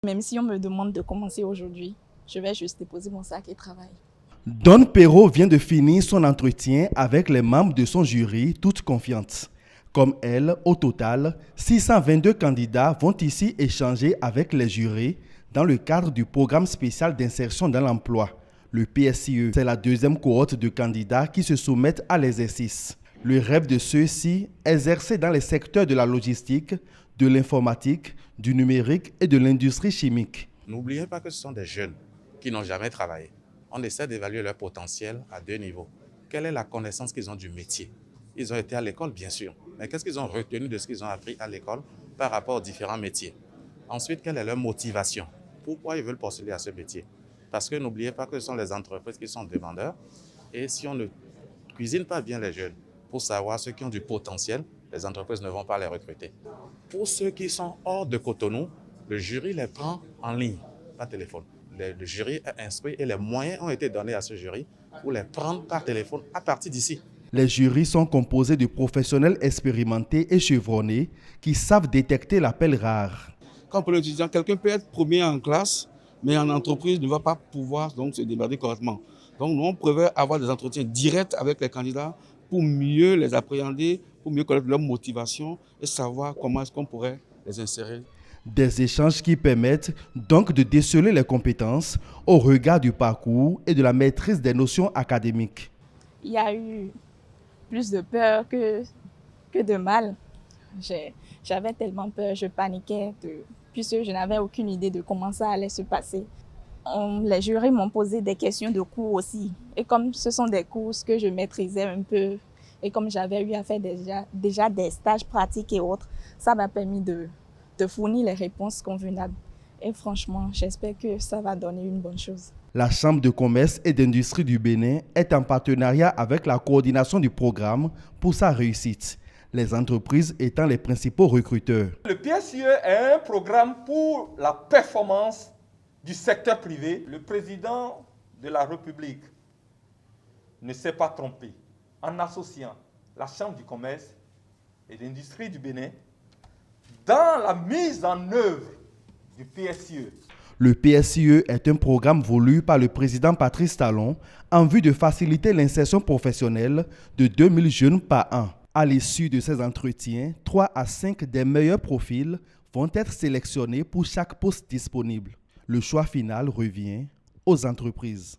Même si on me demande de commencer aujourd'hui, je vais juste déposer mon sac et travailler. Don Perrault vient de finir son entretien avec les membres de son jury, toutes confiantes. Comme elle, au total, 622 candidats vont ici échanger avec les jurés dans le cadre du programme spécial d'insertion dans l'emploi, le PSIE. C'est la deuxième cohorte de candidats qui se soumettent à l'exercice. Le rêve de ceux-ci, exercer dans les secteurs de la logistique, de l'informatique, du numérique et de l'industrie chimique. N'oubliez pas que ce sont des jeunes qui n'ont jamais travaillé. On essaie d'évaluer leur potentiel à deux niveaux. Quelle est la connaissance qu'ils ont du métier? Ils ont été à l'école, bien sûr, mais qu'est-ce qu'ils ont retenu de ce qu'ils ont appris à l'école par rapport aux différents métiers? Ensuite, quelle est leur motivation? Pourquoi ils veulent postuler à ce métier? Parce que n'oubliez pas que ce sont les entreprises qui sont demandeurs. Et si on ne cuisine pas bien les jeunes pour savoir ceux qui ont du potentiel, les entreprises ne vont pas les recruter. Pour ceux qui sont hors de Cotonou, le jury les prend en ligne, par téléphone. Le jury est instruit et les moyens ont été donnés à ce jury pour les prendre par téléphone à partir d'ici. Les jurys sont composés de professionnels expérimentés et chevronnés qui savent détecter l'appel rare. Quand pour l'étudiant, quelqu'un peut être premier en classe, mais en entreprise ne va pas pouvoir donc se démerder correctement. Donc nous, on préfère avoir des entretiens directs avec les candidats pour mieux les appréhender, pour mieux connaître leur motivation et savoir comment est-ce qu'on pourrait les insérer. Des échanges qui permettent donc de déceler les compétences au regard du parcours et de la maîtrise des notions académiques. Il y a eu plus de peur que de mal. J'avais tellement peur, je paniquais, puisque je n'avais aucune idée de comment ça allait se passer. Les jurys m'ont posé des questions de cours aussi. Et comme ce sont des cours que je maîtrisais un peu, et comme j'avais eu à faire déjà des stages pratiques et autres, ça m'a permis de fournir les réponses convenables. Et franchement, j'espère que ça va donner une bonne chose. La Chambre de commerce et d'industrie du Bénin est en partenariat avec la coordination du programme pour sa réussite, les entreprises étant les principaux recruteurs. Le PSIE est un programme pour la performance du secteur privé. Le président de la République ne s'est pas trompé en associant la Chambre du commerce et d'industrie du Bénin dans la mise en œuvre du PSIE. Le PSIE est un programme voulu par le président Patrice Talon en vue de faciliter l'insertion professionnelle de 2000 jeunes par an. À l'issue de ces entretiens, 3 à 5 des meilleurs profils vont être sélectionnés pour chaque poste disponible. Le choix final revient aux entreprises.